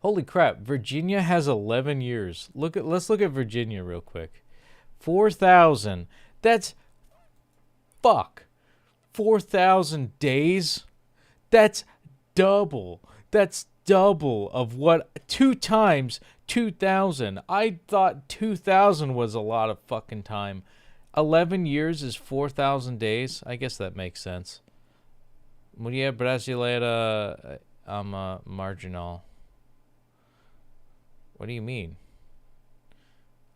Holy crap. Virginia has 11 years. Let's look at Virginia real quick. 4,000. That's... Fuck. 4,000 days? That's double. That's double of what 2 times 2,000. I thought 2,000 was a lot of fucking time. 11 years is 4,000 days. I guess that makes sense. Mulher brasileira marginal. What do you mean?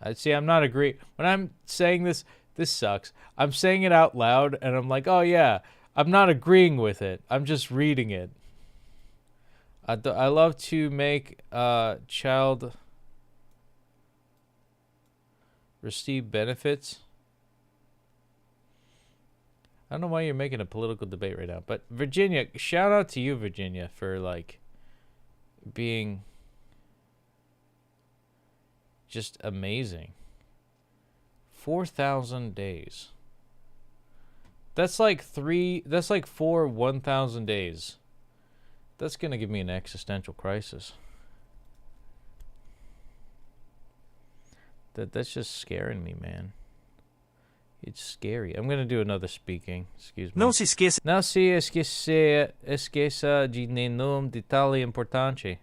I see. I'm not agree. When I'm saying this sucks. I'm saying it out loud, and I'm like, oh yeah, I'm not agreeing with it. I'm just reading it. I love to make child receive benefits. I don't know why you're making a political debate right now, but Virginia, shout out to you, Virginia, for like being just amazing. 4,000 days. That's like 4 1,000 days. That's gonna give me an existential crisis. That's just scaring me, man. It's scary. I'm gonna do another speaking. Excuse me. Não se esqueça. Não se esqueça de nenhum detalhe importante.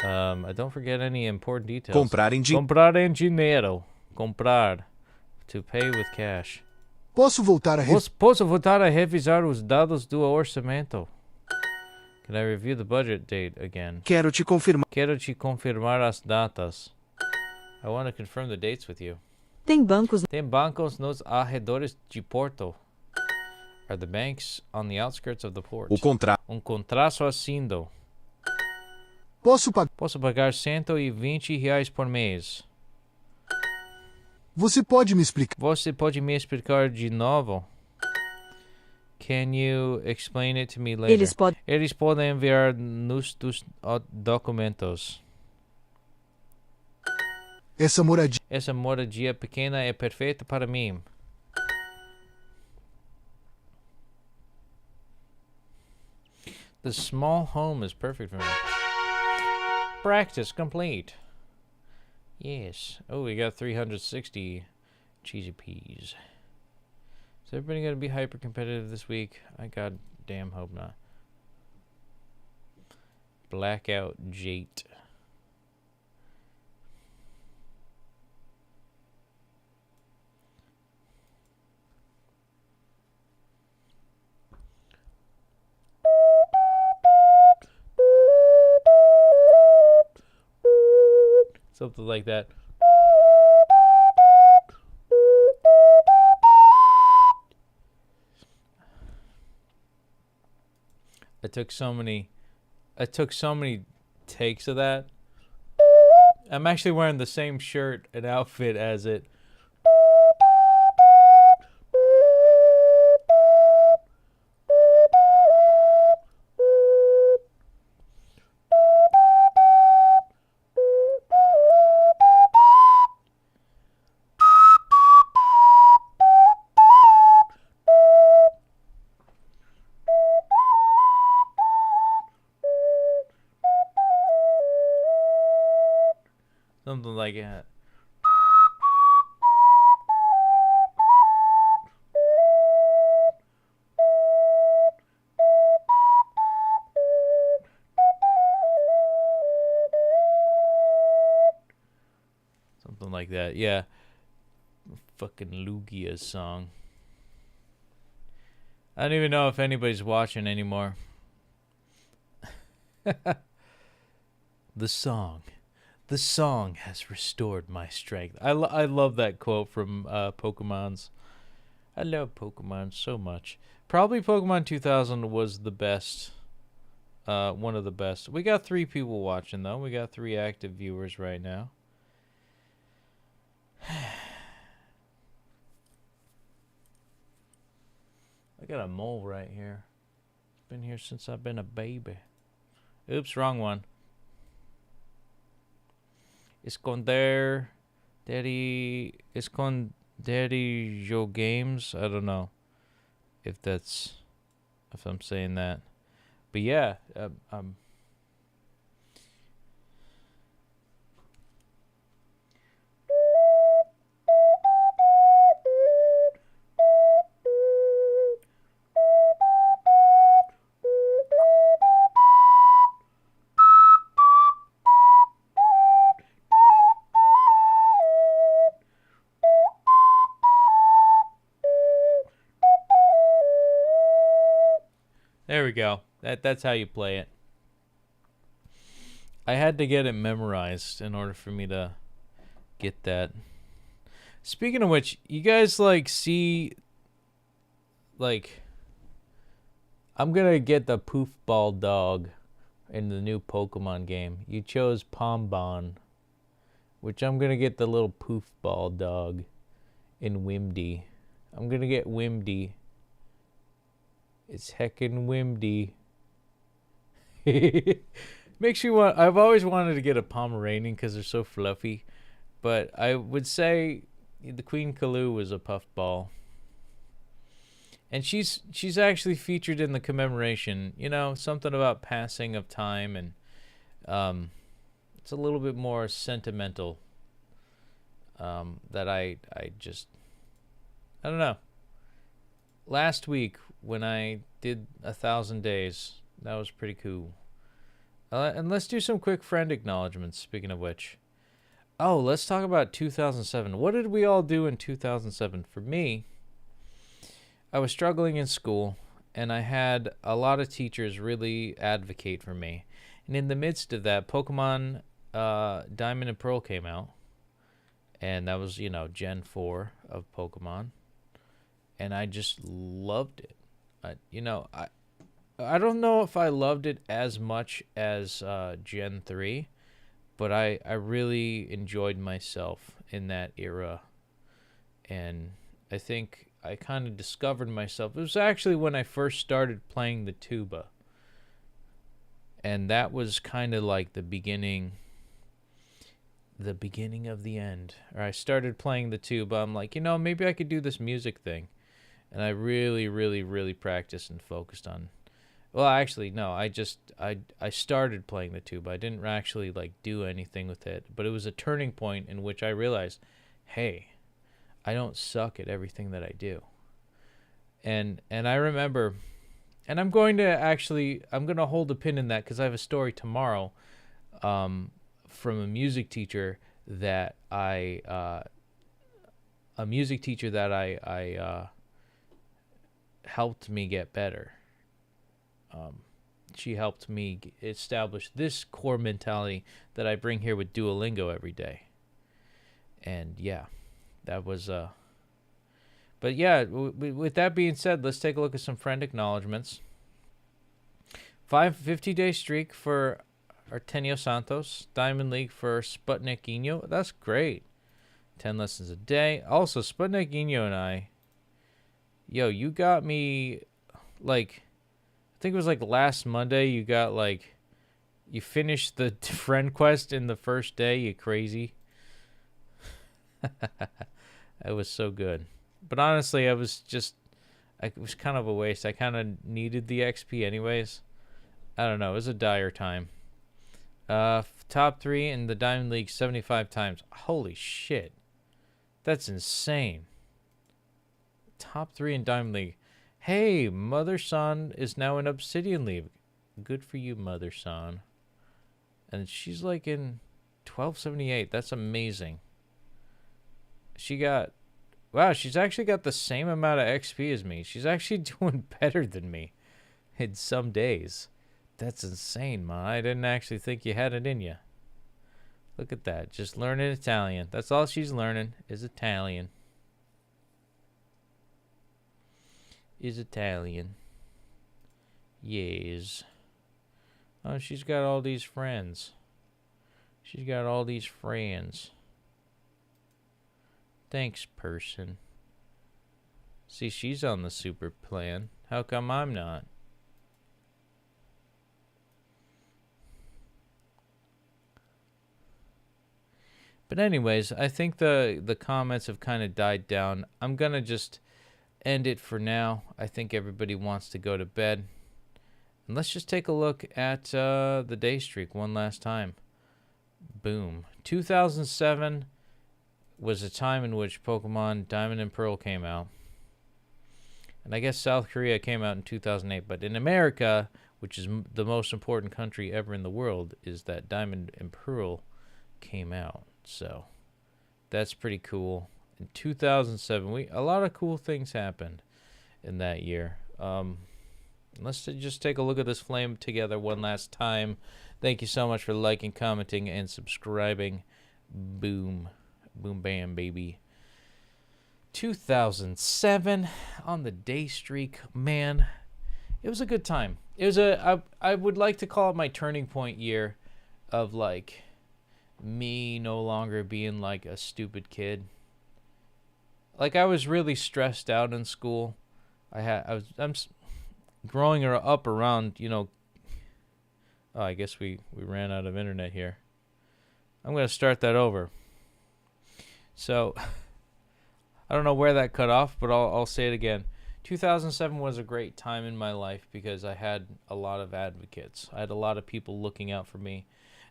I don't forget any important details. Comprar em Comprar em dinheiro. Comprar. To pay with cash. Posso voltar a Posso voltar a revisar os dados do orçamento? Can I review the budget date again? Quero te confirmar as datas. I want to confirm the dates with you. Tem bancos nos arredores de Porto. Are the banks on the outskirts of the port? Contrato assinado. Posso pagar R$ 120 por mês. Você pode me explicar de novo? Can you explain it to me later? Eles podem enviar nos documentos. Essa moradia pequena é perfeita para mim. The small home is perfect for me. Practice complete. Yes. Oh, we got 360 cheesy peas. Is everybody going to be hyper competitive this week? I goddamn hope not. Blackout Jate. Something like that. I took so many takes of that. I'm actually wearing the same shirt and outfit as it. Something like that. Something like that, yeah. Fucking Lugia's song. I don't even know if anybody's watching anymore. The song has restored my strength. I love that quote from Pokemon's. I love Pokemon so much. Probably Pokemon 2000 was the best. One of the best. We got 3 people watching, though. We got 3 active viewers right now. I got a mole right here. Been here since I've been a baby. Oops, wrong one. Esconder Daddy Joe Games. I don't know if I'm saying that, but yeah, there we go. That's how you play it. I had to get it memorized in order for me to get that. Speaking of which, you guys see I'm gonna get the poof ball dog in the new Pokemon game. You chose Pombon, which I'm gonna get the little poof ball dog in Wimdy. I'm gonna get Wimdy. It's heckin' Wimdy. Makes you want. I've always wanted to get a Pomeranian because they're so fluffy, but I would say the Queen Kalu was a puffball, and she's actually featured in the commemoration. You know, something about passing of time, and it's a little bit more sentimental. That I don't know. Last week when I did 1,000 days, that was pretty cool. And let's do some quick friend acknowledgments, speaking of which. Oh, let's talk about 2007. What did we all do in 2007? For me, I was struggling in school, and I had a lot of teachers really advocate for me. And in the midst of that, Pokemon Diamond and Pearl came out. And that was, you know, Gen 4 of Pokemon. And I just loved it. I don't know if I loved it as much as Gen 3, but I really enjoyed myself in that era. And I think I kind of discovered myself. It was actually when I first started playing the tuba. And that was kind of like the beginning of the end. Or I started playing the tuba. I'm like, you know, maybe I could do this music thing. And I really, really, really practiced and focused on. Well, actually, no. I started playing the tuba. I didn't actually like do anything with it, but it was a turning point in which I realized, hey, I don't suck at everything that I do. And I remember, and I'm going to hold a pin in that because I have a story tomorrow, from a music teacher that I helped me get better. She helped me establish this core mentality that I bring here with Duolingo every day. And yeah, that was but yeah, with that being said, let's take a look at some friend acknowledgments. 50-day streak for Artenio Santos. Diamond League for Sputnik Ino. That's great. 10 lessons a day. Also, Sputnik Ino and I, you got me, like, I think it was like last Monday, you finished the friend quest in the first day, you crazy. It was so good. But honestly, it was kind of a waste. I kind of needed the XP anyways. I don't know. It was a dire time. Top 3 in the Diamond League 75 times. Holy shit. That's insane. Top 3 in Diamond League. Hey, Mother-san is now in Obsidian League. Good for you, Mother-san. And she's like in 1278. That's amazing. Wow, she's actually got the same amount of XP as me. She's actually doing better than me in some days. That's insane, Ma. I didn't actually think you had it in you. Look at that. Just learning Italian. That's all she's learning is Italian. Yes. Oh, she's got all these friends. Thanks, person. See, she's on the super plan. How come I'm not? But anyways, I think the comments have kind of died down. I'm going to just end it for now. I think everybody wants to go to bed. And let's just take a look at the day streak one last time. Boom. 2007 was a time in which Pokemon Diamond and Pearl came out. And I guess South Korea came out in 2008. But in America, which is the most important country ever in the world, is that Diamond and Pearl came out. So that's pretty cool. In 2007, a lot of cool things happened in that year. Let's just take a look at this flame together one last time. Thank you so much for liking, commenting, and subscribing. Boom. Boom, bam, baby. 2007 on the day streak. Man, it was a good time. It was I would like to call it my turning point year of, like, me no longer being, like, a stupid kid. Like, I was really stressed out in school. I'm growing up around, Oh, I guess we ran out of internet here. I'm going to start that over. So, I don't know where that cut off, but I'll say it again. 2007 was a great time in my life because I had a lot of advocates. I had a lot of people looking out for me.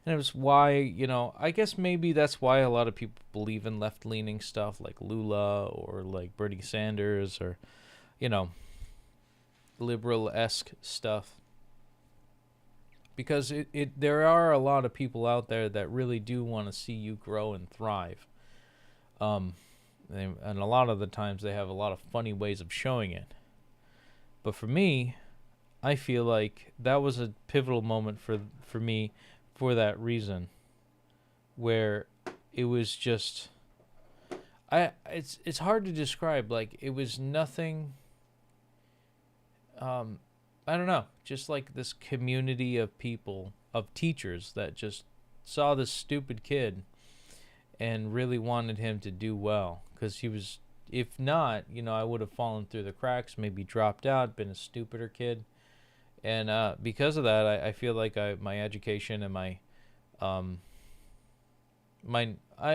And it was why, I guess maybe that's why a lot of people believe in left-leaning stuff like Lula or like Bernie Sanders or, liberal-esque stuff. Because there are a lot of people out there that really do want to see you grow and thrive. And a lot of the times they have a lot of funny ways of showing it. But for me, I feel like that was a pivotal moment for me for that reason, where it was just it's hard to describe. Like, it was nothing. I don't know, just like this community of people, of teachers that just saw this stupid kid and really wanted him to do well, because he was, if not, I would have fallen through the cracks, maybe dropped out, been a stupider kid. And because of that, I feel like my education and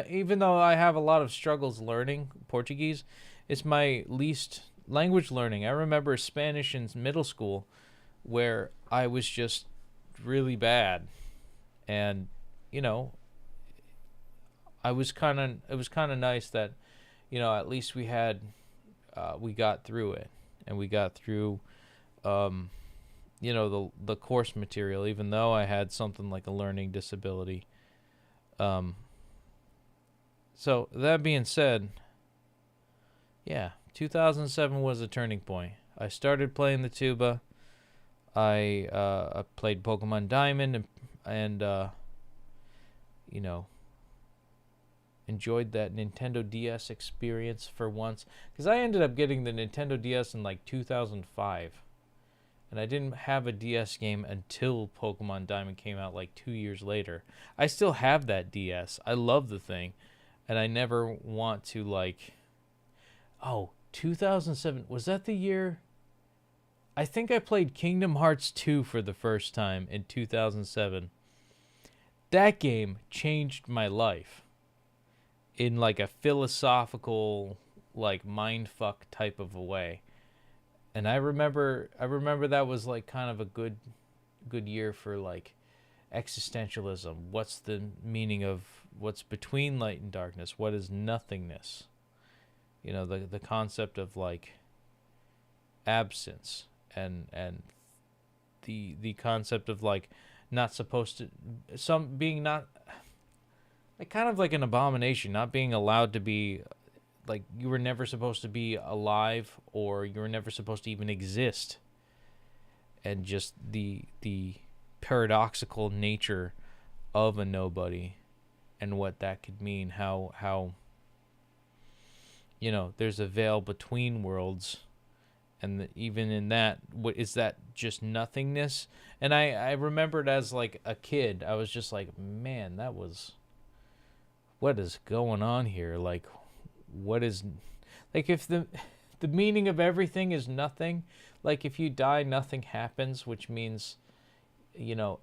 even though I have a lot of struggles learning Portuguese, it's my least language learning. I remember Spanish in middle school, where I was just really bad, and it was kind of nice that at least we got through it, and we got through the course material, even though I had something like a learning disability. So that being said, yeah, 2007 was a turning point. I started playing the tuba. I played Pokemon Diamond and enjoyed that Nintendo DS experience for once, because I ended up getting the Nintendo DS in like 2005, and I didn't have a DS game until Pokemon Diamond came out like 2 years later. I still have that DS. I love the thing, and I never want to 2007, was that the year? I think I played Kingdom Hearts 2 for the first time in 2007. That game changed my life in like a philosophical, like mindfuck type of a way. And I remember that was like kind of a good year for like existentialism. What's the meaning of what's between light and darkness? What is nothingness? The concept of like absence and the concept of like not supposed to, some being not, like kind of like an abomination, not being allowed to be, like you were never supposed to be alive, or you were never supposed to even exist, and just the paradoxical nature of a nobody and what that could mean, how there's a veil between worlds. And even in that, what is that, just nothingness? And I remembered as like a kid, I was just like, man, what is going on here? Like, what is, like, if the meaning of everything is nothing, like if you die, nothing happens, which means,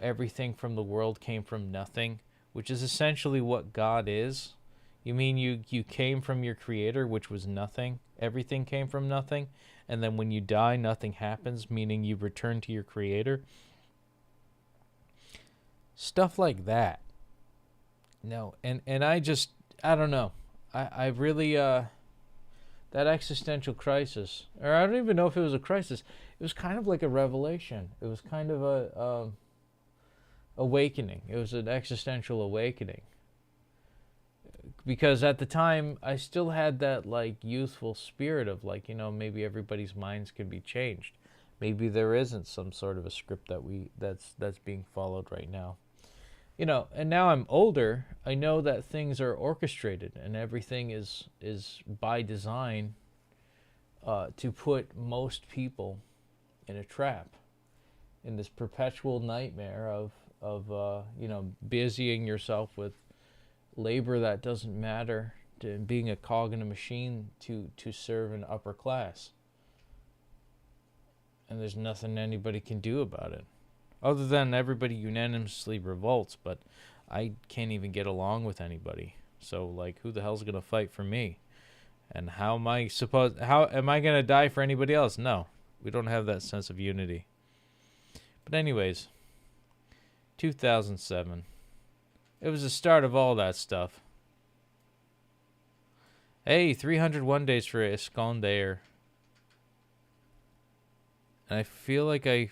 everything from the world came from nothing, which is essentially what God is. You mean you came from your creator, which was nothing. Everything came from nothing. And then when you die, nothing happens, meaning you return to your creator. Stuff like that. No, and I don't know. I really, that existential crisis, or I don't even know if it was a crisis. It was kind of like a revelation. It was kind of a awakening. It was an existential awakening. Because at the time, I still had that like youthful spirit of like, maybe everybody's minds can be changed. Maybe there isn't some sort of a script that's being followed right now. And now I'm older, I know that things are orchestrated and everything is by design to put most people in a trap, in this perpetual nightmare of busying yourself with labor that doesn't matter, to being a cog in a machine to serve an upper class. And there's nothing anybody can do about it. Other than everybody unanimously revolts, but I can't even get along with anybody. So, like, who the hell's going to fight for me? And how am I going to die for anybody else? No, we don't have that sense of unity. But anyways, 2007. It was the start of all that stuff. Hey, 301 days for Esconder. And I feel like I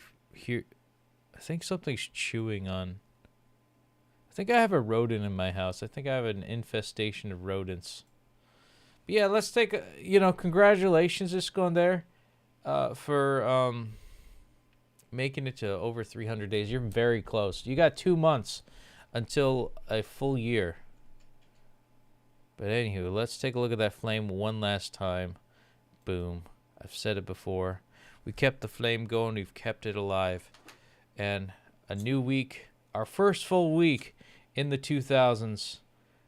think something's chewing on. I think I have a rodent in my house. I think I have an infestation of rodents. But yeah, let's take congratulations, Esconder, for making it to over 300 days. You're very close. You got 2 months until a full year. But anywho, let's take a look at that flame one last time. Boom. I've said it before. We kept the flame going. We've kept it alive. And a new week, our first full week in the 2000s.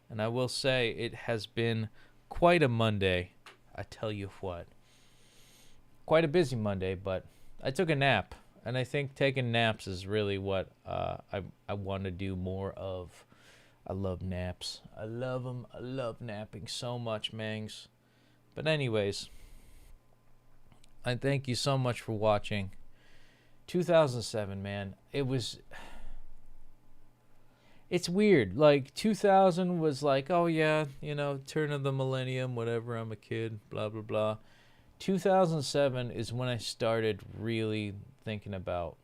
And I will say it has been quite a Monday. I tell you what. Quite a busy Monday, but I took a nap. And I think taking naps is really what I want to do more of. I love naps. I love them. I love napping so much, mangs. But anyways, I thank you so much for watching. 2007, man. It's weird. Like, 2000 was like, oh yeah, turn of the millennium, whatever, I'm a kid, blah, blah, blah. 2007 is when I started really thinking about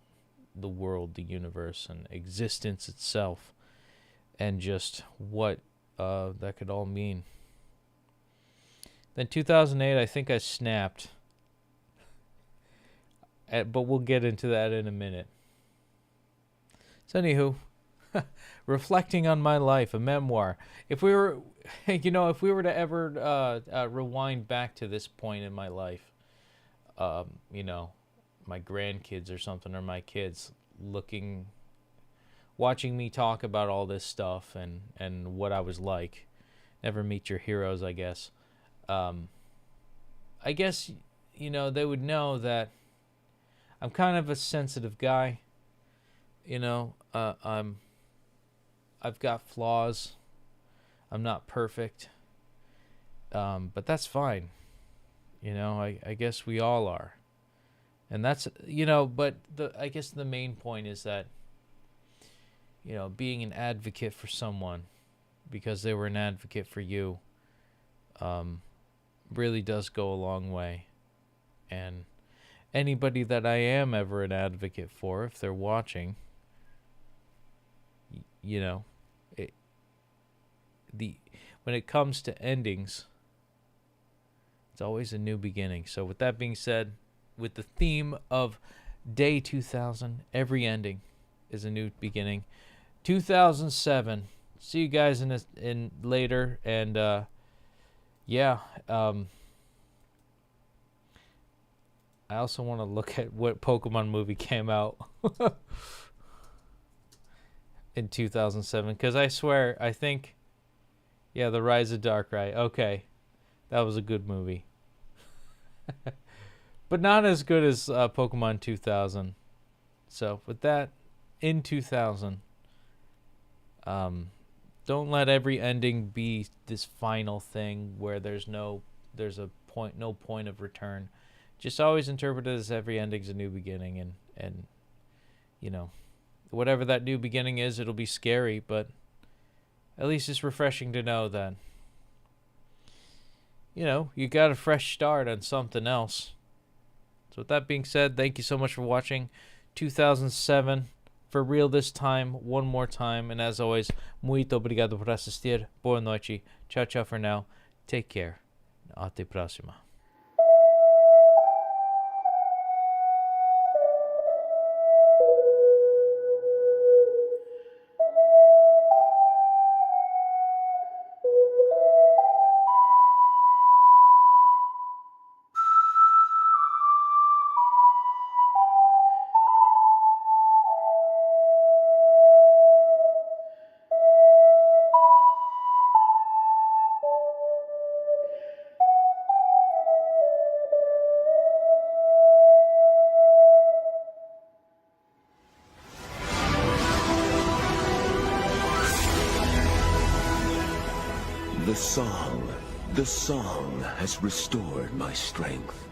the world, the universe, and existence itself. And just what that could all mean. Then 2008, I think I snapped. But we'll get into that in a minute. So anywho, reflecting on my life, a memoir. If we were to ever rewind back to this point in my life, my grandkids or something, or my kids watching me talk about all this stuff and what I was like. Never meet your heroes, I guess. I guess, they would know that I'm kind of a sensitive guy. I've got flaws. I'm not perfect. But that's fine. I guess we all are. And that's, but I guess the main point is that, being an advocate for someone because they were an advocate for you really does go a long way. And anybody that I am ever an advocate for, if they're watching, when it comes to endings, it's always a new beginning. So with that being said, with the theme of day 2000, every ending is a new beginning. 2007. See you guys in later, and I also want to look at what Pokemon movie came out in 2007, because I swear, I think, The Rise of Darkrai. Okay, that was a good movie. But not as good as Pokemon 2000. So with that, in 2000, don't let every ending be this final thing where there's no point of return. Just always interpret it as every ending's a new beginning, and whatever that new beginning is, it'll be scary, but at least it's refreshing to know that you got a fresh start on something else. So with that being said, thank you so much for watching 2007. For real this time, one more time. And as always, muito obrigado por assistir. Boa noite. Ciao, ciao for now. Take care. Até próxima. The song has restored my strength.